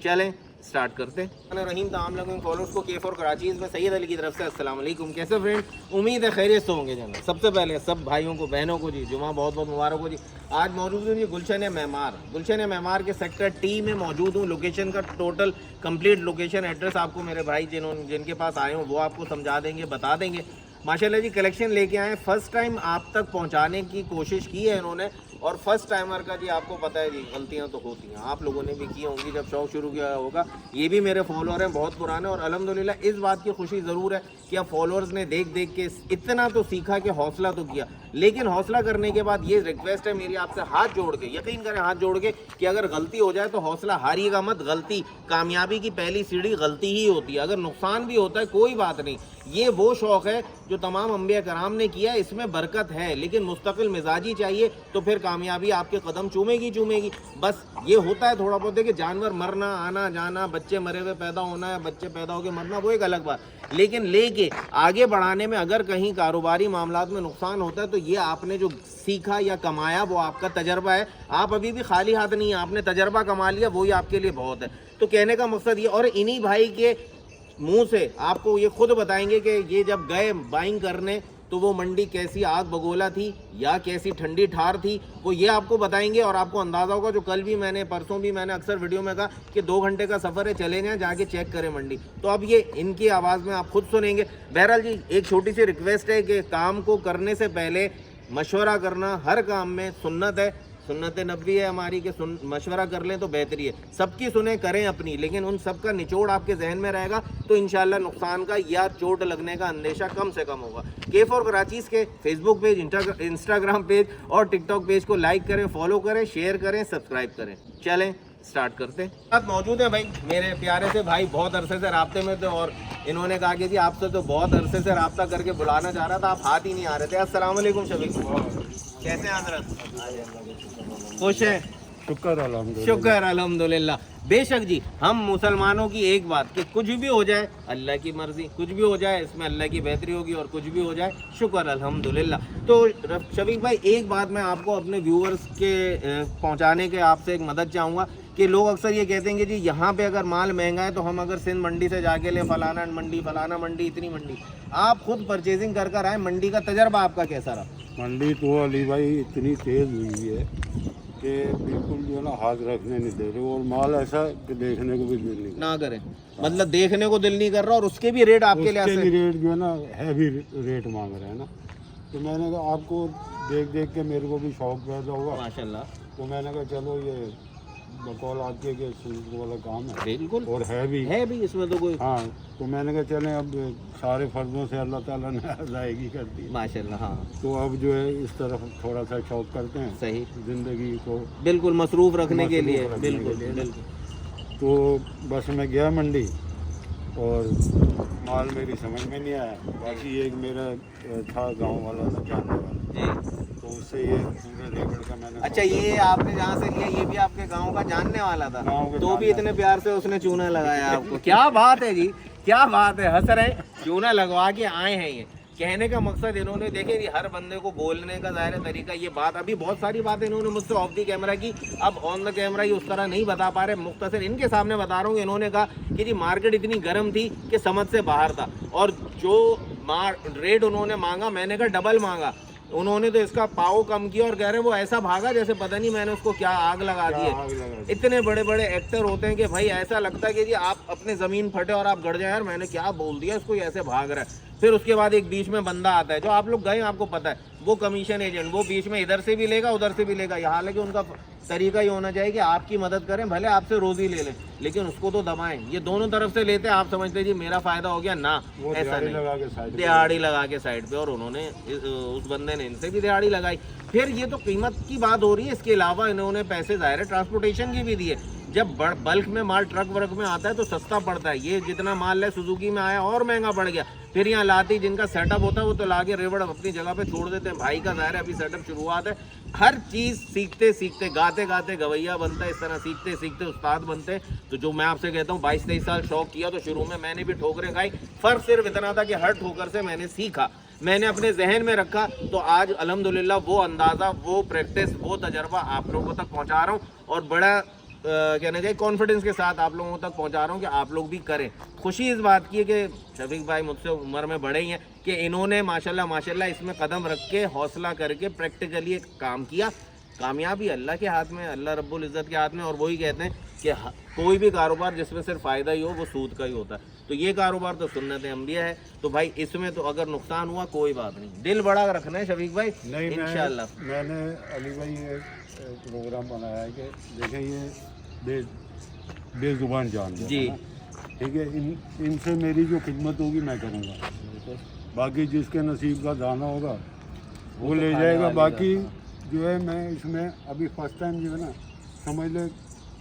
चलें स्टार्ट करते हैं। रहीम तमाम लोगों फॉलोअर्स को K4 कराची में सैयद अली की तरफ से अस्सलाम वालेकुम। कैसे फ्रेंड, उम्मीद है खैरियत से होंगे जनाब। सबसे पहले सब भाइयों को बहनों को जी जुमा बहुत बहुत मुबारक हो जी। आज मौजूद हूँ जी गुलशन मेमार के सेक्टर टी में मौजूद हूँ। लोकेशन का टोटल कंप्लीट लोकेशन एड्रेस आपको मेरे भाई जिनके पास आए हों वो आपको समझा देंगे, बता देंगे। माशाल्लाह जी कलेक्शन लेके आए, फर्स्ट टाइम आप तक पहुंचाने की कोशिश की है इन्होंने। और फर्स्ट टाइमर का जी आपको पता है जी गलतियां तो होती हैं, आप लोगों ने भी की होंगी जब शौक शुरू किया होगा। ये भी मेरे फॉलोअर हैं बहुत पुराने, और अल्हम्दुलिल्लाह इस बात की खुशी ज़रूर है कि अब फॉलोअर्स ने देख देख के इतना तो सीखा कि हौसला तो किया। लेकिन हौसला करने के बाद ये रिक्वेस्ट है मेरी आपसे, हाथ जोड़ के यकीन करें, हाथ जोड़ के कि अगर गलती हो जाए तो हौसला हारिएगा मत। गलती कामयाबी की पहली सीढ़ी गलती ही होती है। अगर नुकसान भी होता है कोई बात नहीं, ये वो शौक़ है जो तमाम अंबिया कराम ने किया, इसमें बरकत है। लेकिन मुस्तकिल मिजाजी चाहिए तो फिर कामयाबी आपके कदम चूमेगी। बस ये होता है थोड़ा बहुत है कि जानवर मरना, आना जाना, बच्चे मरे हुए पैदा होना या बच्चे पैदा होकर मरना वो एक अलग बात। लेकिन लेके आगे बढ़ाने में अगर कहीं कारोबारी मामलात में नुकसान होता है तो ये आपने जो सीखा या कमाया वो आपका तजर्बा है। आप अभी भी खाली हाथ नहीं है, आपने तजर्बा कमा लिया, वही आपके लिए बहुत है। तो कहने का मकसद ये, और इन्हीं भाई के मुंह से आपको ये खुद बताएंगे कि ये जब गए बाइंग करने तो वो मंडी कैसी आग बगोला थी या कैसी ठंडी ठार थी, वो ये आपको बताएंगे। और आपको अंदाज़ा होगा, जो कल भी मैंने परसों भी मैंने अक्सर वीडियो में कहा कि 2 घंटे का सफ़र है, चले जाएँ जाके चेक करें मंडी। तो अब ये इनकी आवाज़ में आप खुद सुनेंगे। बहरहाल जी एक छोटी सी रिक्वेस्ट है कि काम को करने से पहले मशवरा करना हर काम में सुन्नत है, सुन्नत नबी है हमारी कि मशवरा कर लें तो बेहतरी है। सबकी सुने करें अपनी, लेकिन उन सब का निचोड़ आपके जहन में रहेगा तो इंशाल्लाह नुकसान का या चोट लगने का अंदेशा कम से कम होगा। K4 कराचीज़ के फेसबुक पेज, इंस्टाग्राम पेज और टिकटॉक पेज को लाइक करें, फॉलो करें, शेयर करें, सब्सक्राइब करें। चलें स्टार्ट करते हैं। साथ मौजूद है भाई मेरे प्यारे से भाई, बहुत अरसे से राब्ते में थे और इन्होंने कहा कि जी आपसे तो बहुत अरसे से राब्ता करके बुलाना चाह रहा था, आप हाथ ही नहीं आ रहे थे। अस्सलाम वालेकुम शफीक, कैसे हैं हजरत? खुश हैं? शुक्र अल्हम्दुलिल्लाह। बेशक जी, हम मुसलमानों की एक बात कि कुछ भी हो जाए अल्लाह की मर्जी, कुछ भी हो जाए इसमें अल्लाह की बेहतरी होगी, और कुछ भी हो जाए शुक्र अल्हम्दुलिल्लाह। तो शफीक भाई एक बात मैं आपको अपने व्यूअर्स के पहुंचाने के आपसे एक मदद चाहूँगा कि लोग अक्सर ये कहते हैं कि जी यहाँ पे अगर माल महंगा है तो हम अगर सिंध मंडी से जाके लें, फलाना मंडी, इतनी मंडी। आप खुद परचेजिंग कर आए, मंडी का तजर्बा आपका कैसा रहा? मंडी तो अली भाई इतनी तेज़ हुई है कि बिल्कुल जो है ना हाथ रखने नहीं दे रहे, और माल ऐसा कि देखने को भी दिल नहीं ना करें, मतलब देखने को दिल नहीं कर रहा, और उसके भी रेट आपके लिए भी रेट जो है ना हैवी रेट मांग रहे हैं ना। तो मैंने कहा आपको देख देख के मेरे को भी शौक पैदा हुआ माशाल्लाह। तो मैंने कहा चलो ये बकौल आपके के सूट वाला काम है, बिल्कुल, और है भी इसमें तो कोई। हाँ, तो मैंने कहा चलें अब सारे फर्जों से अल्लाह ताला ने अदायगी कर दी माशाल्लाह। हाँ, तो अब जो है इस तरफ थोड़ा सा शौक करते हैं, सही, ज़िंदगी को बिल्कुल मसरूफ़ रखने के लिए। बिल्कुल। तो बस मैं गया मंडी और माल मेरी समझ में नहीं आया। बाकी एक मेरा था गांव वाला था, जानने वाला जी, तो उससे ये पूरे रेगड़ का मैंने। अच्छा, ये आपने जहाँ से लिया ये भी आपके गांव का जानने वाला था, तो भी इतने प्यार से उसने चूना लगाया आपको। क्या बात है जी, क्या बात है, हंस रहे, चूना लगवा के आए हैं। ये कहने का मकसद इन्होंने, देखे जी हर बंदे को बोलने का ज़ाहिर तरीका, ये बात अभी बहुत सारी बातें इन्होंने मुझसे ऑफ दी कैमरा की, अब ऑन द कैमरा ही उस तरह नहीं बता पा रहे, मुख्तसर इनके सामने बता रहा हूँ। इन्होंने कहा कि जी मार्केट इतनी गर्म थी कि समझ से बाहर था, और जो रेट उन्होंने मांगा मैंने कहा डबल मांगा। उन्होंने तो इसका पाव कम किया और कह रहे हैं वो ऐसा भागा जैसे पता नहीं मैंने उसको क्या आग लगा दी है। इतने बड़े बड़े एक्टर होते हैं कि भाई ऐसा लगता है कि जी आप अपने ज़मीन फटे और आप गड़ जाए, यार मैंने क्या बोल दिया इसको, ऐसे भाग रहा है। फिर उसके बाद एक बीच में बंदा आता है, जो आप लोग गए आपको पता है, वो कमीशन एजेंट, वो बीच में इधर से भी लेगा उधर से भी लेगा। हालांकि उनका तरीका ये होना चाहिए कि आपकी मदद करें, भले आपसे रोज़ी ले लें, लेकिन उसको तो दबाएं। ये दोनों तरफ से लेते हैं, आप समझते जी मेरा फ़ायदा हो गया ना, ऐसा नहीं, दिहाड़ी लगा के साइड पे, और उन्होंने उस बंदे ने इनसे भी दिहाड़ी लगाई। फिर ये तो कीमत की बात हो रही है, इसके अलावा इन्होंने पैसे ज़ाहिर है ट्रांसपोर्टेशन की भी दिए। जब बल्क में माल ट्रक वर्क में आता है तो सस्ता पड़ता है, ये जितना माल है सुजुकी में आया और महंगा पड़ गया। फिर यहाँ लाती जिनका सेटअप होता है वो तो लाके रेवड़ अपनी जगह पे छोड़ देते हैं। भाई का ज़ाहिर है अभी सेटअप शुरुआत है, हर चीज़ सीखते सीखते, गाते गाते गवैया बनता है, इस तरह सीखते सीखते उस्ताद बनते हैं। तो जो मैं आपसे कहता हूँ 22-23 साल शौक किया तो शुरू में मैंने भी ठोकरें खाई, फ़र्क सिर्फ इतना था कि हर ठोकर से मैंने सीखा, मैंने अपने जहन में रखा। तो आज अल्हम्दुलिल्लाह वो अंदाज़ा, वो प्रैक्टिस, वो तजर्बा आप लोगों तक पहुँचा रहा हूँ, और बड़ा कहना चाहिए कॉन्फिडेंस के साथ आप लोगों तक पहुंचा रहा हूं कि आप लोग भी करें। खुशी इस बात की है कि शफीक भाई मुझसे उम्र में बड़े ही हैं कि इन्होंने माशाल्लाह इसमें कदम रख के हौसला करके प्रैक्टिकली एक काम किया। कामयाबी अल्लाह के हाथ में, अल्लाह रब्बुल इज़्ज़त के हाथ में। और वही कहते हैं कि कोई भी कारोबार जिसमें सिर्फ फ़ायदा ही हो वो सूद का ही होता है। तो ये कारोबार तो सुन्नत अंबिया है, तो भाई इसमें तो अगर नुकसान हुआ कोई बात नहीं, दिल बड़ा रखना है शफीक भाई नहीं, इंशाल्लाह। मैंने अली भाई ये प्रोग्राम बनाया है कि देखें ये बेजुबान जानवर जी। है ना, ठीक है, इनसे मेरी जो खिदमत होगी मैं करूँगा, बाकी जिसके नसीब का दाना होगा वो ले जाएगा। बाकी जो है मैं इसमें अभी फर्स्ट टाइम जो है ना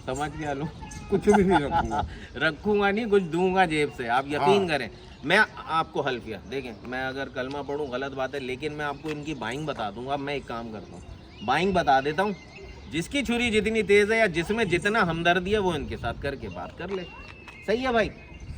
समझ के लो कुछ भी नहीं रखूँगा रखूँगा नहीं, कुछ दूंगा जेब से, आप यकीन करें। मैं आपको हल्फिया देखें, मैं अगर कलमा पढ़ूँ गलत बात है, लेकिन मैं आपको इनकी बाइंग बता दूंगा। अब मैं एक काम करता हूँ, बाइंग बता देता हूँ, जिसकी छुरी जितनी तेज़ है या जिसमें जितना हमदर्दी है वो इनके साथ करके बात कर ले। सही है भाई,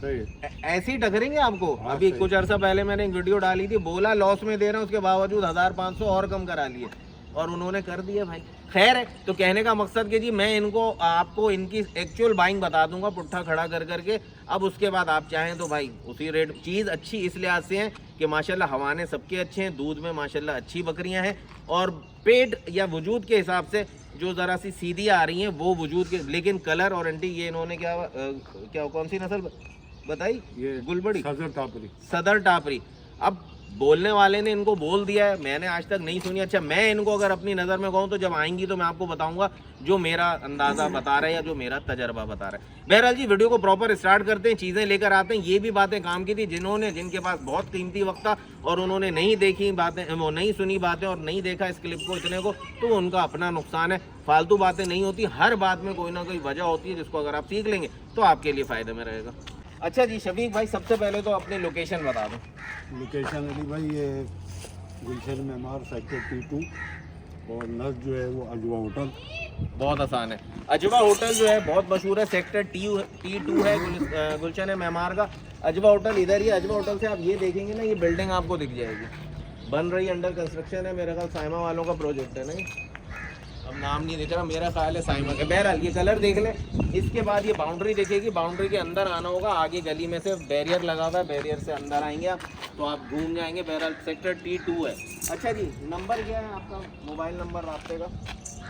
सही है। ऐसे ही टकरेंगे आपको। हाँ, अभी सही। कुछ अर्सा पहले मैंने एक वीडियो डाली थी, बोला लॉस में दे रहा हूँ, उसके बावजूद 1500 और कम करा लिए और उन्होंने कर दिया भाई। खैर है, तो कहने का मकसद कि जी मैं इनको आपको इनकी एक्चुअल बाइंग बता दूंगा पुट्ठा खड़ा कर करके। अब उसके बाद आप चाहें तो भाई उसी रेट। चीज़ अच्छी इस लिहाज से है कि माशाल्लाह हवाने सबके अच्छे हैं, दूध में माशाल्लाह अच्छी बकरियां हैं, और पेट या वजूद के हिसाब से जो ज़रा सी सीधी आ रही हैं वो वजूद के, लेकिन कलर और एंटी ये इन्होंने क्या कौन सी नस्ल बताई? ये गुलबड़ी, सदर टापरी। अब बोलने वाले ने इनको बोल दिया है, मैंने आज तक नहीं सुनी। अच्छा, मैं इनको अगर अपनी नज़र में कहूँ तो जब आएंगी तो मैं आपको बताऊंगा जो मेरा अंदाज़ा बता रहा है या जो मेरा तजर्बा बता रहा है। बहरहाल जी, वीडियो को प्रॉपर स्टार्ट करते हैं, चीज़ें लेकर आते हैं। ये भी बातें काम की थी जिनके पास बहुत कीमती वक्त था और उन्होंने नहीं देखी बातें, वो नहीं सुनी बातें और नहीं देखा इस क्लिप को इतने को, तो उनका अपना नुकसान है। फालतू बातें नहीं होती, हर बात में कोई ना कोई वजह होती है जिसको अगर आप सीख लेंगे तो आपके लिए फ़ायदे में रहेगा। अच्छा जी शफीक भाई, सबसे पहले तो अपनी लोकेशन बता दो। लोकेशन अली भाई ये गुलशन मेमार सेक्टर T2 और नस जो है वो अजवा होटल। बहुत आसान है, अजवा होटल जो है बहुत मशहूर है, सेक्टर T2 है गुलशन मेमार का अजवा होटल। इधर ही अजवा होटल से आप ये देखेंगे ना, ये बिल्डिंग आपको दिख जाएगी, बन रही, अंडर कंस्ट्रक्शन है। मेरा ख्याल साइमा वालों का प्रोजेक्ट है, नहीं अब नाम नहीं दिख रहा, मेरा ख्याल है साइमा का। बहरहाल ये कलर देख ले। इसके बाद ये बाउंड्री देखेगी, बाउंड्री के अंदर आना होगा, आगे गली में से बैरियर लगा हुआ है, बैरियर से अंदर आएंगे आप तो आप घूम जाएंगे। बहरहाल सेक्टर T2 है। अच्छा जी, नंबर क्या है आपका, मोबाइल नंबर रास्ते का?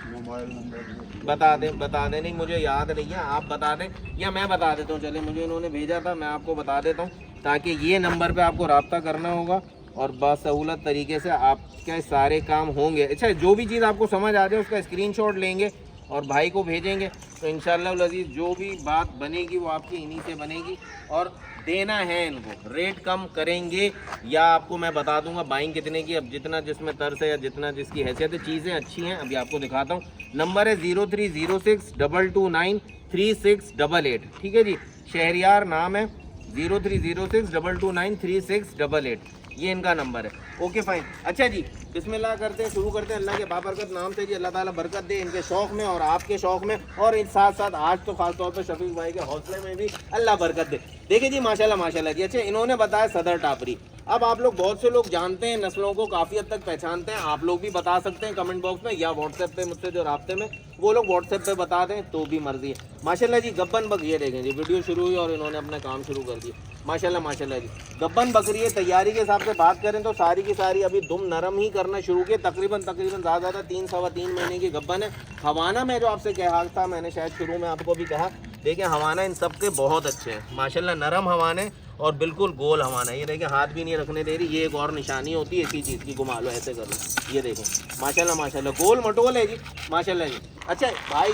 मोबाइल नंबर बता दें, नहीं मुझे याद नहीं है, आप बता दें या मैं बता देता हूँ। चले, मुझे इन्होंने भेजा था, मैं आपको बता देता हूँ, ताकि ये नंबर पे आपको रब्ता करना होगा और बासहूलत तरीके से आपके सारे काम होंगे। अच्छा, जो भी चीज़ आपको समझ आ जाए उसका स्क्रीनशॉट लेंगे और भाई को भेजेंगे, तो इंशाअल्लाह अज़ीज़ जो भी बात बनेगी वो आपकी इन्हीं से बनेगी। और देना है इनको, रेट कम करेंगे या आपको मैं बता दूंगा बाइंग कितने की। अब जितना जिसमें तर्स है या जितना जिसकी हैसियत है, चीज़ें अच्छी हैं, अभी आपको दिखाता हूँ। नंबर है 0306 229 3688। ठीक है जी, शहरियार नाम है, 0306 229 3688, ये इनका नंबर है। Okay fine. अच्छा जी, बिस्मिल्लाह करते हैं, शुरू करते हैं अल्लाह के बाबरकत नाम से जी। अल्लाह ताला बरकत दे इनके शौक़ में और आपके शौक़ में, और इन साथ साथ आज तो खास तौर पे शफीक भाई के हौसले में भी अल्लाह बरकत दे। देखिए जी, माशाल्लाह माशाल्लाह जी। अच्छा, इन्होंने बताया सदर टापरी। अब आप लोग बहुत से लोग जानते हैं, नस्लों को काफ़ी हद तक पहचानते हैं, आप लोग भी बता सकते हैं कमेंट बॉक्स में या व्हाट्सएप पे मुझसे जो राब्ते में, वो लोग व्हाट्सएप पे बता दें तो भी मर्जी है। माशाल्लाह जी, गब्बन बक, ये देखें जी, वीडियो शुरू हुई और इन्होंने अपना काम शुरू कर दिया। माशाल्लाह माशाल्लाह जी, गब्बन बकरी है। तैयारी के हिसाब से बात करें तो सारी की सारी अभी दुम नरम ही करना शुरू किए, तकरीबन ज़्यादा 3-3.25 महीने की गब्बन है। हवाना में जो आपसे कहा था, मैंने शायद शुरू में आपको भी कहा, देखिए हवाना इन सब के बहुत अच्छे हैं माशाल्लाह, नरम हवाने और बिल्कुल गोल हवाना। ये देखिए, हाथ भी नहीं रखने दे रही, ये एक और निशानी होती है इसी चीज़ की, घुमा लो ऐसे कर लो, ये देखें माशाल्लाह माशाल्लाह, गोल मटोल है जी माशाल्लाह जी। अच्छा भाई,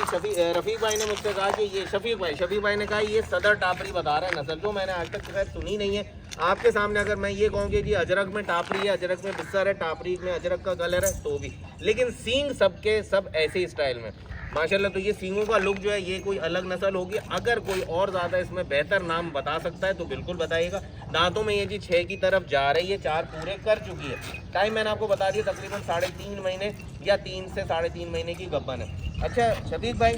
रफ़ीक भाई ने मुझसे कहा कि ये शफीक भाई ने कहा ये सदर टापरी बता रहा है नस्ल, जो मैंने आज तक शायद सुनी नहीं है। आपके सामने अगर मैं ये कहूँ कि जी अजरक में टापरी है, अजरक में बिस्सर है, टापरी में अजरक का कलर है, तो भी, लेकिन सींग सबके सब ऐसे ही स्टाइल में माशाल्लाह। तो ये सींगों का लुक जो है, ये कोई अलग नस्ल होगी। अगर कोई और ज़्यादा इसमें बेहतर नाम बता सकता है तो बिल्कुल बताइएगा। दांतों में ये जी 6 की तरफ जा रही है, 4 पूरे कर चुकी है। टाइम मैंने आपको बता दिया, तकरीबन 3.5 महीने या 3 से 3.5 महीने की गब्बन है। अच्छा शफीक भाई,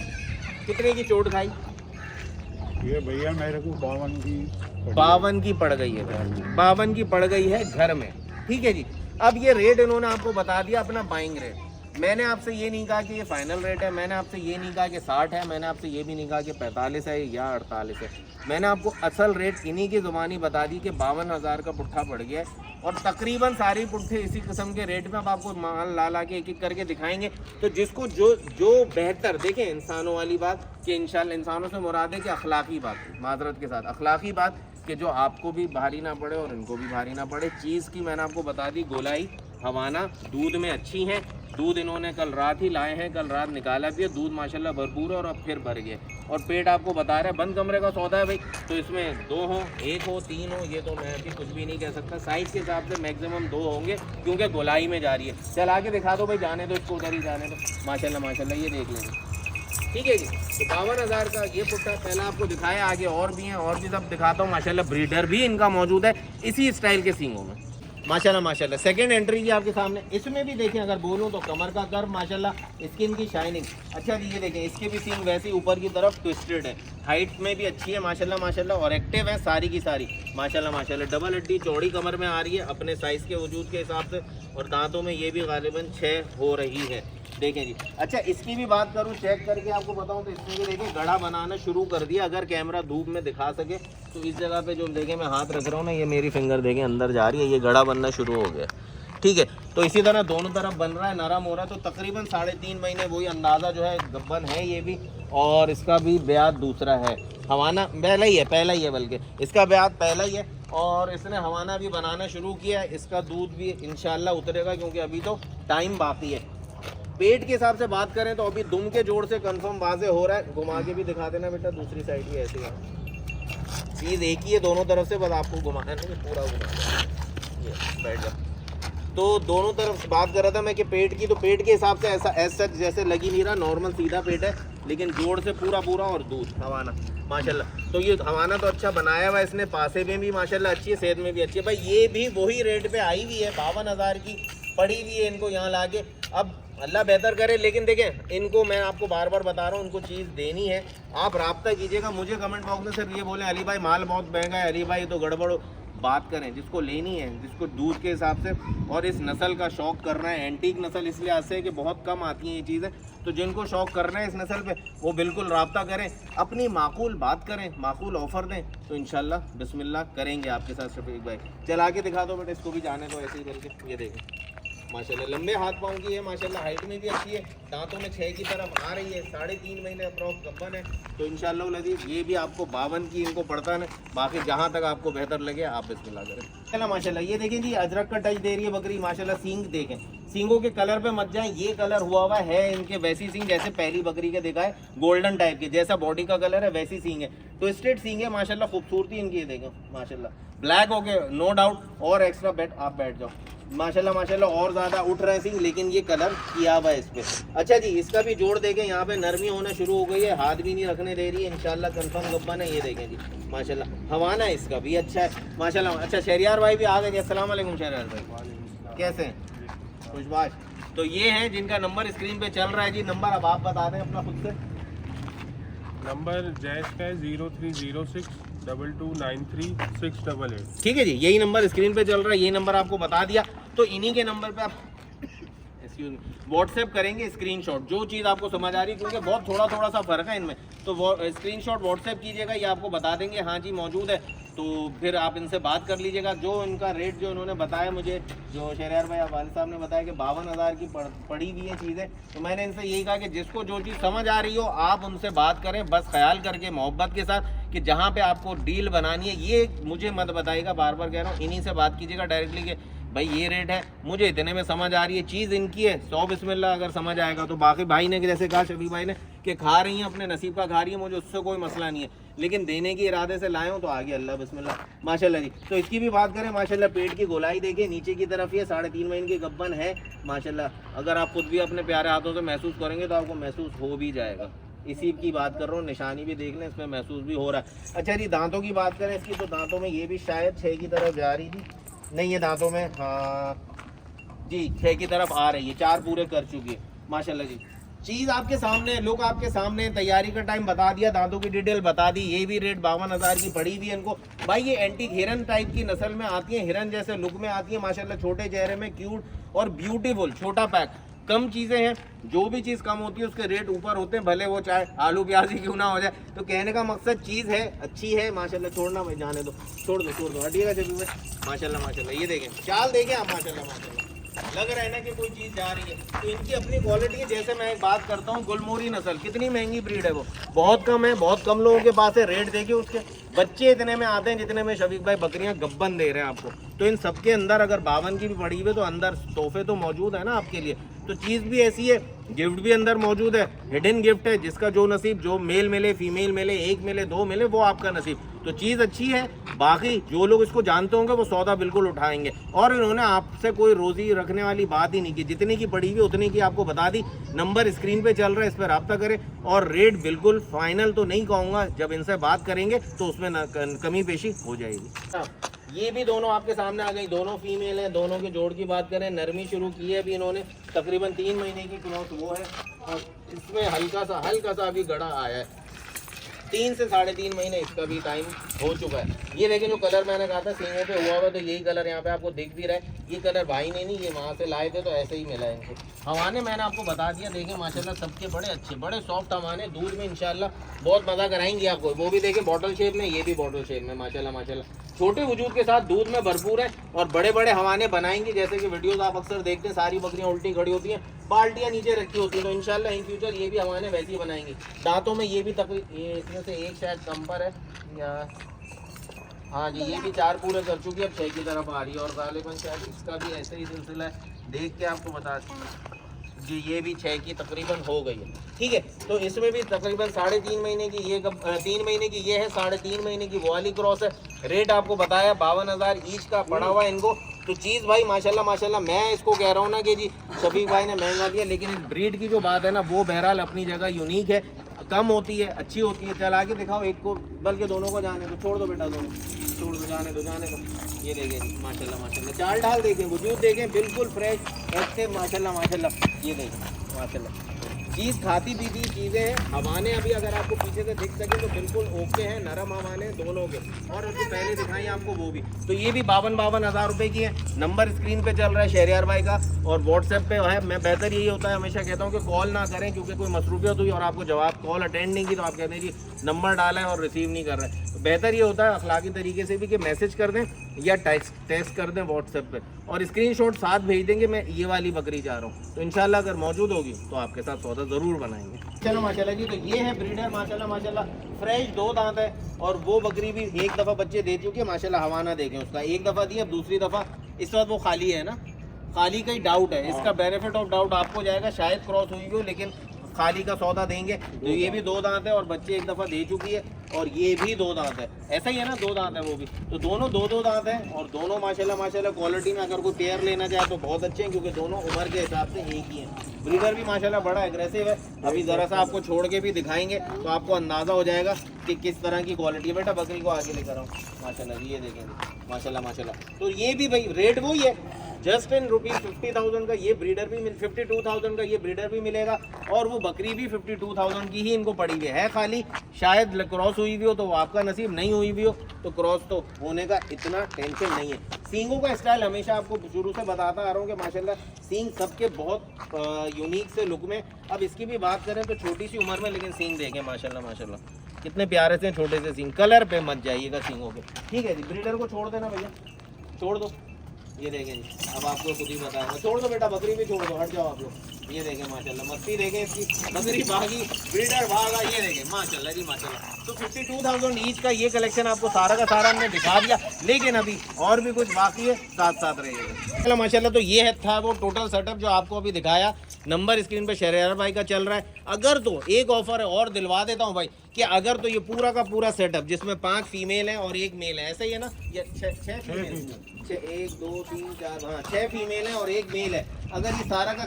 कितने की चोट खाई? ये भैया मेरे को 52 की पड़ गई है, 52 की पड़ गई है घर में। ठीक है जी, अब ये रेट इन्होंने आपको बता दिया, अपना बाइंग रेट। मैंने आपसे ये नहीं कहा कि ये फाइनल रेट है, मैंने आपसे ये नहीं कहा कि 60 है, मैंने आपसे ये भी नहीं कहा कि 45 है या 48 है। मैंने आपको असल रेट इन्हीं की ज़ुबानी बता दी कि 52,000 का पुट्ठा पड़ गया है और तकरीबन सारी पुट्ठे इसी किस्म के रेट में। अब आपको माल ला के एक एक करके दिखाएंगे। तो जिसको जो बेहतर देखें, इंसानों वाली बात कि इंशाल्लाह इंसानों से मुराद है कि अखलाकी बात, माजरत के साथ अखलाकी बात कि जो आपको भी भारी ना पड़े और इनको भी भारी ना पड़े। चीज़ की मैंने आपको बता दी, गोलाई हवाना दूध में अच्छी हैं। दूध इन्होंने कल रात ही लाए हैं, कल रात निकाला भी है, दूध माशाल्लाह भरपूर है और अब फिर भर गया। और पेट आपको बता रहे हैं बंद कमरे का सौदा है भाई, तो इसमें 2 हो, 1 हो, 3 हो, ये तो मैं अभी कुछ भी नहीं कह सकता। साइज़ के हिसाब से मैक्सिमम 2 होंगे क्योंकि गोलाई में जा रही है। चल आके दिखा दो भाई, जाने दो इसको, उधर ही जाने दो। माशाल्लाह माशाल्लाह ये देख लेंगे, ठीक है जी। तो 52,000 का ये पुट्टा पहला आपको दिखाया, आगे और भी हैं और भी सब दिखाता हूँ। माशाल्लाह ब्रीडर भी इनका मौजूद है इसी स्टाइल के सींगों में, माशाल्लाह माशाल्लाह। सेकंड एंट्री की आपके सामने, इसमें भी देखें अगर बोलूँ तो कमर का कर्व माशाल्लाह, स्किन की शाइनिंग। अच्छा जी ये देखें, इसके भी सींग वैसे ऊपर की तरफ ट्विस्टेड है, हाइट में भी अच्छी है माशाल्लाह माशाल्लाह और एक्टिव है सारी की सारी माशाल्लाह माशाल्लाह। डबल हड्डी चौड़ी कमर में आ रही है अपने साइज़ के वजूद के हिसाब से और दांतों में ये भी गालिबन 6 हो रही है, देखें जी। अच्छा इसकी भी बात करूं, चेक करके आपको बताऊं तो इसमें भी देखें गड़ा बनाना शुरू कर दिया। अगर कैमरा धूप में दिखा सके तो इस जगह पे जो देखें मैं हाथ रख रहा हूं ना, ये मेरी फिंगर देखें अंदर जा रही है, ये गड़ा बनना शुरू हो गया, ठीक है। तो इसी तरह दोनों तरफ बन रहा है, नरम हो रहा है। तो तकरीबन 3.5 महीने वही अंदाज़ा जो है गब्बन है ये भी। और इसका भी ब्याज दूसरा है, हवाना पहला ही है, बल्कि इसका ब्याज पहला ही है और इसने हवाना भी बनाना शुरू किया है। इसका दूध भी इंशाल्लाह उतरेगा क्योंकि अभी तो टाइम बाकी है। पेट के हिसाब से बात करें तो अभी दुम के जोड़ से कंफर्म वाजे हो रहा है। घुमा के भी दिखा देना बेटा, दूसरी साइड भी ऐसे है, चीज़ एक ही है दोनों तरफ से, बस आपको घुमाना नहीं, पूरा घुमाना। ये बैठ जा। तो दोनों तरफ बात कर रहा था मैं कि पेट की, तो पेट के हिसाब से ऐसा ऐसा जैसे लगी नहीं रहा, नॉर्मल सीधा पेट है, लेकिन जोड़ से पूरा और दूध हवाना माशाल्लाह। तो ये हवाना तो अच्छा बनाया हुआ है इसने, पासे में भी माशाल्लाह अच्छी है, सेहत में भी अच्छी है भाई। ये भी वही रेट पे आई हुई है, 52,000 की पड़ी हुई है इनको यहाँ लाके। अब अल्लाह बेहतर करे, लेकिन देखें इनको मैं आपको बार बार बता रहा हूँ, उनको चीज़ देनी है। आप रब्ता कीजिएगा, मुझे कमेंट बॉक्स में सिर्फ ये बोले अली भाई माल बहुत महंगा है, अली भाई तो गड़बड़। बात करें जिसको लेनी है, जिसको दूध के हिसाब से और इस नस्ल का शौक़ करना है, एंटीक नस्ल इसलिए आज से कि बहुत कम आती हैं ये चीज़ें, तो जिनको शौक़ करना है इस नस्ल पे वो बिल्कुल रब्ता करें, अपनी माकूल बात करें, माकूल ऑफ़र दें, तो इंशाल्लाह बिस्मिल्लाह करेंगे आपके साथ शफीक भाई। चला के दिखा दो बेटा, इसको भी जाने दो ऐसे ही करके। ये देखें माशाल्लाह लंबे हाथ पाँव की है माशाल्लाह, हाइट में भी अच्छी है, दांतों में 6 की तरफ आ रही है, 3.5 महीने अप्रॉक्स गब्बन है। तो इंशाल्लाह लजीज ये भी आपको 52 की इनको पड़ता है। बाकी जहाँ तक आपको बेहतर लगे आप बिस्मिल्लाह करें। चला माशाल्लाह ये देखें जी, अजरक का टच दे रही है बकरी माशाल्लाह। सींग देखें, सींगों के कलर पे मत जाएं, ये कलर हुआ है इनके वैसी सींग जैसे पहली बकरी के देखा है, गोल्डन टाइप के, जैसा बॉडी का कलर है वैसी सींग है, ट्विस्टेड सींग है माशाल्लाह। खूबसूरती इनकी देखें माशाल्लाह, ब्लैक हो गए नो डाउट। और एक्स्ट्रा आप बैठ जाओ माशाल्लाह माशाल्लाह, और ज़्यादा उठ रहे हैं सिंग, लेकिन ये कलर किया हुआ है इस पर। अच्छा जी इसका भी जोड़ देखें, यहाँ पे नरमी होना शुरू हो गई है, हाथ भी नहीं रखने दे रही है, इंशाल्लाह कंफर्म गब्बन है। ये देखें जी माशाल्लाह, हवाना है इसका भी अच्छा है माशाल्लाह। अच्छा शहरियार भाई भी आ गए जी, अस्सलाम वालेकुम शहरियार भाई, कैसे हैं? खुशबाश। तो ये हैं जिनका नंबर स्क्रीन पे चल रहा है जी। नंबर अब आप बता दें अपना खुद से। नंबर जैस का है 0306 2293 688। ठीक है जी, यही नंबर स्क्रीन पे चल रहा है, यही नंबर आपको बता दिया। तो इन्हीं के नंबर पे आप व्हाट्सएप करेंगे स्क्रीनशॉट, जो चीज़ आपको समझ आ रही है, क्योंकि बहुत थोड़ा सा फ़र्क है इनमें, तो वो स्क्रीनशॉट व्हाट्सएप कीजिएगा, ये आपको बता देंगे हाँ जी मौजूद है। तो फिर आप इनसे बात कर लीजिएगा। जो इनका रेट जो उन्होंने बताया मुझे, जो शहरियार भाई वालिद साहब ने बताया कि 52,000 की पड़ी हुई है चीज़ें, तो मैंने इनसे यही कहा कि जिसको जो चीज़ समझ आ रही हो आप उनसे बात करें, बस ख्याल करके मोहब्बत के साथ कि जहाँ पे आपको डील बनानी है ये मुझे मत बताइएगा, बार बार कह रहा हूँ, इन्हीं से बात कीजिएगा डायरेक्टली कि भाई ये रेट है, मुझे इतने में समझ आ रही है, चीज़ इनकी है, 100 बिस्मिल्लाह अगर समझ आएगा तो। बाकी भाई ने जैसे कहा, शफी भाई ने कि खा रही हैं अपने नसीब का खा रही है, मुझे उससे कोई मसला नहीं है, लेकिन देने के इरादे से लाए हो तो आगे अल्लाह बिस्मिल्लाह माशाल्लाह जी। तो इसकी भी बात करें माशाल्लाह, पेट की गोलाई देखिए नीचे की तरफ ये 3.5 महीने की गब्बन है माशाल्लाह। अगर आप खुद भी अपने प्यारे हाथों से महसूस करेंगे तो आपको महसूस हो भी जाएगा। इसी की बात कर रहा हूँ, निशानी भी देख लें, इसमें महसूस भी हो रहा है। अच्छा जी दांतों की बात करें इसकी, तो दांतों में ये भी शायद 6 की तरफ जा रही थी, नहीं ये दांतों में हाँ जी 6 की तरफ आ रही है, 4 पूरे कर चुकी है माशाल्लाह जी। चीज़ आपके सामने, लुक आपके सामने, तैयारी का टाइम बता दिया, दांतों की डिटेल बता दी। ये भी रेट 52,000 की पड़ी हुई है इनको। भाई ये एंटीक हिरन टाइप की नस्ल में आती है, हिरन जैसे लुक में आती है माशाल्लाह, छोटे चेहरे में क्यूट और ब्यूटीफुल, छोटा पैक कम चीज़ें हैं, जो भी चीज़ कम होती है उसके रेट ऊपर होते हैं, भले वो चाहे आलू प्याज ही क्यों ना हो जाए। तो कहने का मकसद चीज़ है, अच्छी है माशाल्लाह। छोड़ना भाई, जाने दो, छोड़ दो, हटिएगा जब भाई। माशाल्लाह माशाल्लाह, ये देखें चाल देखें आप, माशाल्लाह माशाल्लाह, लग रहा है ना कि कोई चीज़ जा रही है। तो इनकी अपनी क्वालिटी है। जैसे मैं एक बात करता हूँ, गुलमोहरी नस्ल कितनी महंगी ब्रीड है, वो बहुत कम है, बहुत कम लोगों के पास है। रेट देखिए उसके, बच्चे इतने में आते हैं जितने में शफीक भाई बकरियां गब्बन दे रहे हैं आपको। तो इन सबके अंदर अगर 52 की भी पड़ी हुई है तो अंदर तोहफे तो मौजूद है ना आपके लिए। तो चीज़ भी ऐसी है, गिफ्ट भी अंदर मौजूद है, हिडन गिफ्ट है, जिसका जो नसीब, जो मेल मिले, फीमेल मिले, एक मिले, दो मिले, वो आपका नसीब। तो चीज़ अच्छी है। बाकी जो लोग इसको जानते होंगे वो सौदा बिल्कुल उठाएंगे। और इन्होंने आपसे कोई रोज़ी रखने वाली बात ही नहीं की, जितनी की पड़ी हुई उतनी की आपको बता दी। नंबर स्क्रीन पे चल रहा है, इस पर रब्ता करें। और रेट बिल्कुल फाइनल तो नहीं कहूँगा, जब इनसे बात करेंगे तो उसमें कमी पेशी हो जाएगी। ये भी दोनों आपके सामने आ गई, दोनों फीमेल हैं। दोनों के जोड़ की बात करें, नरमी शुरू की है अभी इन्होंने, तकरीबन 3 महीने की क्रॉस वो है। और इसमें हल्का सा अभी गड़ा आया है। 3 से 3.5 महीने इसका भी टाइम हो चुका है। ये देखिए जो कलर मैंने कहा था सींगों पे हुआ हुआ, तो यही कलर यहाँ पे आपको दिख भी रहा है। ये कलर भाई ने नहीं, ये वहाँ से लाए थे तो ऐसे ही मिला है इनको। हवाने मैंने आपको बता दिया, देखें माशाल्लाह सबके बड़े अच्छे, बड़े सॉफ्ट हवाने, दूध में इंशाल्लाह बहुत मज़ा कराएंगे आपको। वो भी देखें बॉटल शेप में, ये भी बॉटल शेप में, माशाल्लाह माशाल्लाह छोटे वजूद के साथ दूध में भरपूर है। और बड़े बड़े हवाने बनाएंगे, जैसे कि वीडियोस आप अक्सर देखते हैं, सारी बकरियां उल्टी खड़ी होती हैं, बाल्टियां नीचे रखी होती हैं। तो इंशाल्लाह इन फ्यूचर ये भी हवाने वैसे ही बनाएंगी। दांतों में ये भी ये इसमें से एक शायद कम पर है, या हाँ जी, ये भी 4 पूरे कर चुकी है, अब 6 की तरफ आ रही है। और गालिबन शायद इसका भी ऐसे ही सिलसिला है, देख के आपको बता जी, ये भी 6 की तकरीबन हो गई है। ठीक है, तो इसमें भी तकरीबन 3.5 महीने की ये 3 महीने की ये है, 3.5 महीने की वो वाली क्रॉस है। रेट आपको बताया 52,000 ईच का पड़ा हुआ है इनको। तो चीज़ भाई माशाल्लाह माशाल्लाह, मैं इसको कह रहा हूँ ना कि जी शफीक भाई ने महंगा दिया, लेकिन इस ब्रीड की जो बात है ना, वो बहरहाल अपनी जगह यूनिक है, कम होती है, अच्छी होती है। चल आगे दिखाओ एक को, बल्कि दोनों को जाने दो, छोड़ दो बेटा, दोनों छोड़ दो, जाने दो। ये देखें माशाल्लाह माशाल्लाह, चाल ढाल देखें, वजूद देखें, बिल्कुल फ्रेश एक्टिव, माशाल्लाह माशाल्लाह। ये देखें माशाल्लाह, चीज़ खाती पीती चीज़ें हैं। हवाने अभी अगर आपको पीछे से दिख सके तो बिल्कुल ओके हैं, नरम हवाने दोनों के। और जो पहले दिखाई आपको वो भी, तो ये भी 52,000 रुपये की है। नंबर स्क्रीन पे चल रहा है शहरियार भाई का, और व्हाट्सएप पे है। मैं बेहतर यही होता है, हमेशा कहता हूँ कि कॉल ना करें, क्योंकि कोई मसरूफियत हुई और आपको जवाब कॉल अटेंड नहीं की तो आप कहते हैं जी नंबर डाला है और रिसीव नहीं कर रहे हैं। तो बेहतर ये होता है अखलाकी तरीके से भी कि मैसेज कर दें या टेक्स्ट कर दें व्हाट्सएप पे, और स्क्रीनशॉट साथ भेज देंगे मैं ये वाली बकरी चाह रहा हूँ। तो इंशाल्लाह अगर मौजूद होगी तो आपके साथ सौदा ज़रूर बनाएंगे। चलो माशाल्लाह जी, तो ये है ब्रीडर माशाल्लाह माशाल्लाह, फ्रेश 2 दांत है। और वो बकरी भी एक दफ़ा बच्चे दे चुकी है माशाल्लाह। हवाना देखें उसका, एक दफ़ा दी, अब दूसरी दफ़ा इस वक्त वो खाली है ना, खाली का ही डाउट है। इसका बेनिफिट ऑफ डाउट आपको जाएगा, शायद क्रॉस हुई हो, लेकिन खाली का सौदा देंगे। तो ये भी 2 दांत है और बच्चे एक दफ़ा दे चुकी है, और ये भी 2 दांत है। ऐसा ही है ना, 2 दांत है वो भी। तो दोनों 2 दांत हैं, और दोनों माशाल्लाह माशाल्लाह क्वालिटी में अगर कोई पेयर लेना चाहे तो बहुत अच्छे हैं, क्योंकि दोनों उम्र के हिसाब से एक ही हैं। ब्रीडर भी माशाल्लाह बड़ा एग्रेसिव है। अभी ज़रा सा आपको छोड़ के भी दिखाएंगे तो आपको अंदाज़ा हो जाएगा कि किस तरह की क्वालिटी है। बेटा बकरी को आगे लेकर आऊँ, माशाल्लाह ये देखेंगे माशाल्लाह माशाल्लाह। तो ये भी भाई रेट वही है, जस्ट इन ₹50,000 का ये ब्रीडर भी 52,000 का ये ब्रीडर भी मिलेगा, और वो बकरी भी 52,000 की ही इनको पड़ी हुई है खाली। शायद क्रॉस हुई भी हो तो वो आपका नसीब, नहीं हुई भी हो तो क्रॉस तो होने का इतना टेंशन नहीं है। सींगों का स्टाइल हमेशा आपको शुरू से बताता आ रहा हूँ कि माशाल्लाह सींग सबके बहुत यूनिक से लुक में। अब इसकी भी बात करें तो छोटी सी उम्र में, लेकिन सींग देखें माशाल्लाह माशाल्लाह कितने प्यारे से छोटे से सींग। कलर पे मत जाइएगा सींगों के, ठीक है जी। ब्रीडर को छोड़ देना भैया, छोड़ दो, ये देखें जी, अब आपको खुद ही बताऊंगा। छोड़ दो बेटा, बकरी भी छोड़ दो, हट जाओ आप लोग। ये देखें माशाल्लाह, मस्ती देखें इसकी, बकरी भागी, ब्रीडर भागा, ये देखें माशाल्लाह जी माशाल्लाह। तो 52,000 ईच का ये कलेक्शन आपको सारा का सारा हमने दिखा दिया, लेकिन अभी और भी कुछ बाकी है, साथ साथ रहिएगा। चलो माशाल्लाह, तो ये था वो टोटल सेटअप जो आपको अभी दिखाया। नंबर स्क्रीन पे शहरियार भाई का चल रहा है। अगर तो एक ऑफर है और दिलवा देता हूँ भाई, कि अगर तो ये पूरा का पूरा सेटअप जिसमें 5 फीमेल हैं और 1 मेल है, ऐसा ही है ना, ये 6 फीमेल, 1 2 3 4 हाँ 6 फीमेल है और 1 मेल है। अगर ये सारा का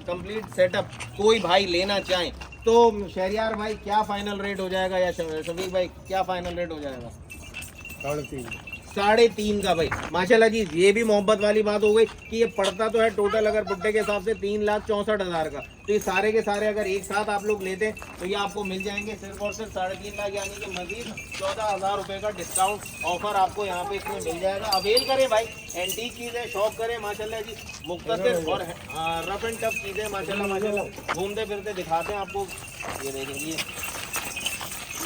कंप्लीट सेटअप कोई भाई लेना चाहे तो शहरियार भाई क्या फाइनल रेट हो जाएगा, या शफीक भाई क्या फाइनल रेट हो जाएगा? 3.5 का भाई माशाल्लाह जी। ये भी मोहब्बत वाली बात हो गई कि ये पड़ता तो है टोटल अगर बुड्ढे के हिसाब से 3,64,000 का। तो ये सारे के सारे अगर एक साथ आप लोग लेते हैं तो ये आपको मिल जाएंगे सिर्फ और सिर्फ 3.5 लाख, यानी कि मजीद 14,000 रुपये का डिस्काउंट ऑफर आपको यहाँ पे इसमें मिल जाएगा। अवेल करें भाई, एंटीक चीज़ें शॉप करें माशाल्लाह जी, मुख्तसर और रफ एंड टफ चीज़ें माशाल्लाह माशाल्लाह घूमते फिरते दिखाते हैं आपको। ये देखेंगे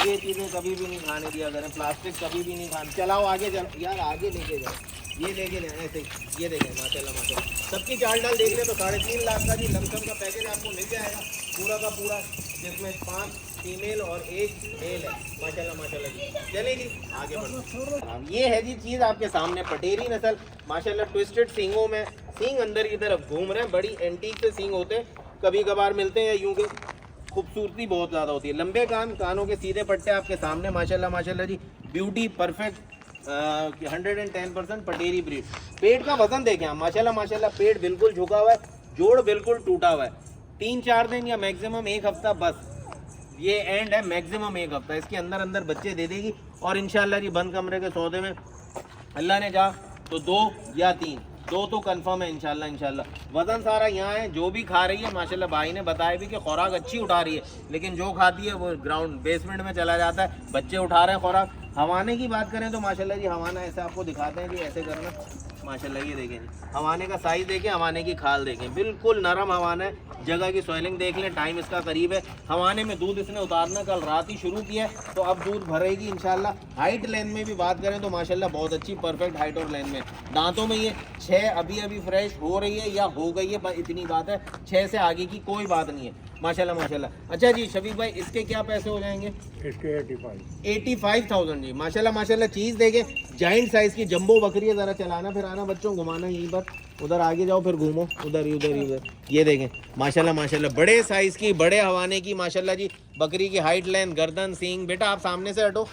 ये चीज़ें कभी भी नहीं खाने दिया करें, प्लास्टिक कभी भी नहीं खाने। चलाओ आगे चलो यार, आगे लेके जाओ, ये लेके जाए ऐसे ही। ये देखें माशाल्लाह माशाल्लाह, सबकी चाल डाल देख ले तो 3.5 लाख का जी लमसम का पैकेज आपको मिल जाएगा पूरा का पूरा, जिसमें 5 फीमेल और 1 मेल है माशाल्लाह माशाल्लाह जी। चलिए जी आगे बढ़ो। ये है जी चीज़ आपके सामने, पटेरी नस्ल माशाल्लाह, ट्विस्टेड सींगों में, सींग अंदर की तरफ घूम रहे हैं, बड़ी एंटीक से सींग होते हैं, कभी कभार मिलते हैं यूँ के, खूबसूरती बहुत ज़्यादा होती है। लंबे कान, कानों के सीधे पट्टे आपके सामने माशाल्लाह माशाल्लाह जी, ब्यूटी परफेक्ट 110% पटेरी ब्रीड। पेट का वजन देखें आप माशाल्लाह माशाल्लाह, पेट बिल्कुल झुका हुआ है, जोड़ बिल्कुल टूटा हुआ है। 3-4 दिन या मैक्सिमम 1 हफ्ता, बस ये एंड है, मैक्सिमम 1 हफ्ता इसके अंदर अंदर बच्चे दे देगी। और इंशाल्लाह जी बंद कमरे के सौदे में अल्लाह ने चाहा तो 2 या 3, 2 तो कंफर्म है इंशाल्लाह इंशाल्लाह। वज़न सारा यहाँ है, जो भी खा रही है माशाल्लाह, भाई ने बताया भी कि खुराक अच्छी उठा रही है, लेकिन जो खाती है वो ग्राउंड बेसमेंट में चला जाता है, बच्चे उठा रहे हैं खुराक। हवाने की बात करें तो माशाल्लाह जी हवाना ऐसे आपको दिखाते हैं जी, ऐसे करना माशाल्लाह। ये देखें हवाने का साइज़ देखें, हवाने की खाल देखें, बिल्कुल नरम हवाना है। जगह की सॉइलिंग देख लें, टाइम इसका करीब है। हवाने में दूध इसने उतारना कल रात ही शुरू किया है, तो अब दूध भरेगी इंशाल्लाह। हाइट लेंथ में भी बात करें तो माशाल्लाह बहुत अच्छी परफेक्ट हाइट और लेंथ में। दांतों में ये 6 अभी फ्रेश हो रही है या हो गई है, बस इतनी बात है, 6 से आगे की कोई बात नहीं है माशाल्लाह माशाल्लाह। अच्छा जी शफीक भाई, इसके क्या पैसे हो जाएंगे? इसके 85,000 जी माशाल्लाह माशाल्लाह। चीज़ देखें, जाइंट साइज़ की जंबो बकरी है, ज़रा चलाना फिर आना बच्चों, घुमाना यहीं पर, उधर आगे जाओ फिर घूमो, उधर ही उधर ही उधर। ये देखें माशाल्लाह माशाल्लाह, बड़े साइज़ की, बड़े हवाने की माशाल्लाह जी, बकरी की हाइट लेंथ, गर्दन, सींग। बेटा आप सामने से हटो।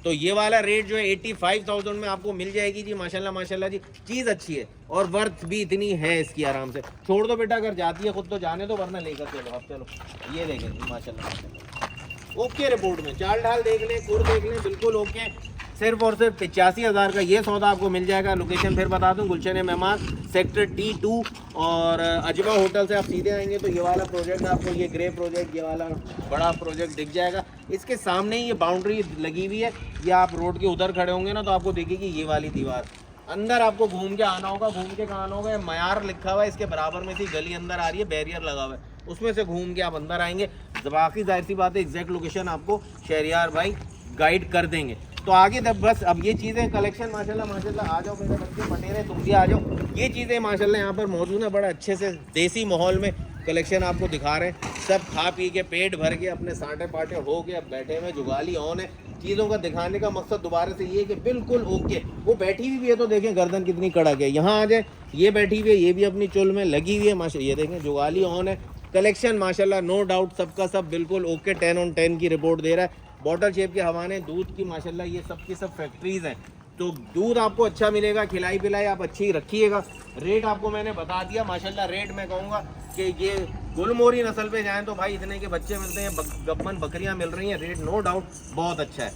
तो ये वाला रेट जो है 85,000 में आपको मिल जाएगी जी माशाल्लाह माशाल्लाह जी। चीज़ अच्छी है और वर्थ भी इतनी है इसकी, आराम से छोड़ दो बेटा, अगर जाती है खुद तो जाने दो, वरना लेकर चलो आप। चलो ये देखें माशाल्लाह माशाल्लाह, ओके रिपोर्ट में, चाल ढाल देख लें, खुर देख लें, बिल्कुल ओके। सिर्फ और सिर्फ 85,000 का ये सौदा आपको मिल जाएगा। लोकेशन फिर बता दूं, गुलशन मेहमान सेक्टर T2 और अजवा होटल से आप सीधे आएंगे तो ये वाला प्रोजेक्ट आपको, ये ग्रे प्रोजेक्ट, ये वाला बड़ा प्रोजेक्ट दिख जाएगा। इसके सामने ही ये बाउंड्री लगी हुई है, ये आप रोड के उधर खड़े होंगे ना तो आपको दिखेगी ये वाली दीवार। अंदर आपको घूम के आना होगा, घूम के कहाँ आना होगा, मयार लिखा हुआ है इसके बराबर में से गली अंदर आ रही है, बैरियर लगा हुआ है, उसमें से घूम के आप अंदर आएंगे। बाकी जाहिर सी बात है एग्जैक्ट लोकेशन आपको शहरियार भाई गाइड कर देंगे। तो आगे तब बस अब ये चीज़ें कलेक्शन माशाल्लाह माशाल्लाह, आ जाओ मेरे बच्चे पटेरे, तुम भी आ जाओ। ये चीज़ें माशाल्लाह यहाँ पर मौजूद है, बड़ा अच्छे से देसी माहौल में कलेक्शन आपको दिखा रहे हैं। सब खा पी के पेट भर के अपने साँटे पाटे हो के अब बैठे हुए, जुगाली ऑन है। चीज़ों का दिखाने का मकसद दोबारा से ये है कि बिल्कुल ओके। वो बैठी हुई भी है तो देखें गर्दन कितनी कड़क है, यहाँ आ जाए, ये बैठी हुई है, ये भी अपनी चुल में लगी हुई है माशाल्लाह। ये देखें जुगाली ऑन है, कलेक्शन माशाल्लाह नो डाउट सबका सब बिल्कुल ओके, 10 on 10 की रिपोर्ट दे रहा है। बॉटल शेप के हवाने, दूध की माशाल्लाह ये सब की सब फैक्ट्रीज़ हैं, तो दूध आपको अच्छा मिलेगा, खिलाई पिलाई आप अच्छी रखिएगा। रेट आपको मैंने बता दिया माशाल्लाह। रेट मैं कहूँगा कि ये गुलमोहरी नस्ल पे जाएं तो भाई इतने के बच्चे मिलते हैं, गब्बन बकरियाँ मिल रही हैं, रेट नो डाउट बहुत अच्छा है।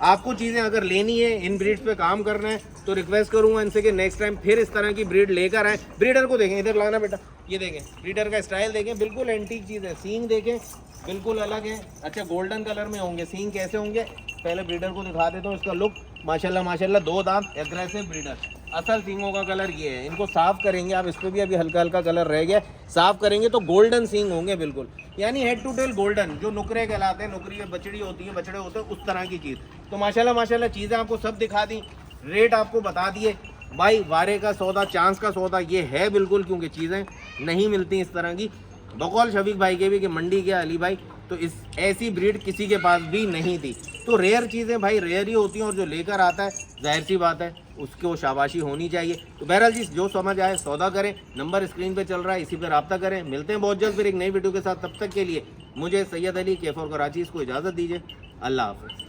आपको चीज़ें अगर लेनी है, इन ब्रीड्स पे काम करना है तो रिक्वेस्ट करूँगा इनसे कि नेक्स्ट टाइम फिर इस तरह की ब्रीड लेकर आएँ। ब्रीडर को देखें, इधर लाना बेटा, ये देखें ब्रीडर का स्टाइल देखें, बिल्कुल एंटीक चीज़ है। सींग देखें बिल्कुल अलग है, अच्छा गोल्डन कलर में होंगे सींग। कैसे होंगे पहले ब्रीडर को दिखा देता हूँ, इसका लुक माशाल्लाह माशाल्लाह, 2 दांत, एग्रेसिव ब्रीडर। असल सींगों का कलर ये है, इनको साफ़ करेंगे आप, इस पर भी अभी हल्का हल्का कलर रह गया, साफ़ करेंगे तो गोल्डन सींग होंगे बिल्कुल, यानी हेड टू टेल गोल्डन, जो नुकरे कहलाते हैं, नुकरी बछड़ी होती है, बछड़े होते हैं, उस तरह की चीज़। तो माशाल्लाह माशाल्लाह चीज़ें आपको सब दिखा दी, रेट आपको बता दिए भाई। वारे का सौदा, चांस का सौदा ये है बिल्कुल, क्योंकि चीज़ें नहीं मिलती इस तरह की। बकौल शफीक भाई के भी कि मंडी के अली भाई, तो इस ऐसी ब्रीड किसी के पास भी नहीं थी। तो रेयर चीज़ें भाई रेयर ही होती हैं, और जो लेकर आता है जाहिर सी बात है उसको शाबाशी होनी चाहिए। तो बहरहाल जी जो समझ आए सौदा करें, नंबर स्क्रीन पे चल रहा है, इसी पर रब्ता करें। मिलते हैं बहुत जल्द फिर एक नई वीडियो के साथ, तब तक के लिए मुझे सैयद अली K4 कराची को इजाज़त दीजिए। अल्लाह हाफ़िज़।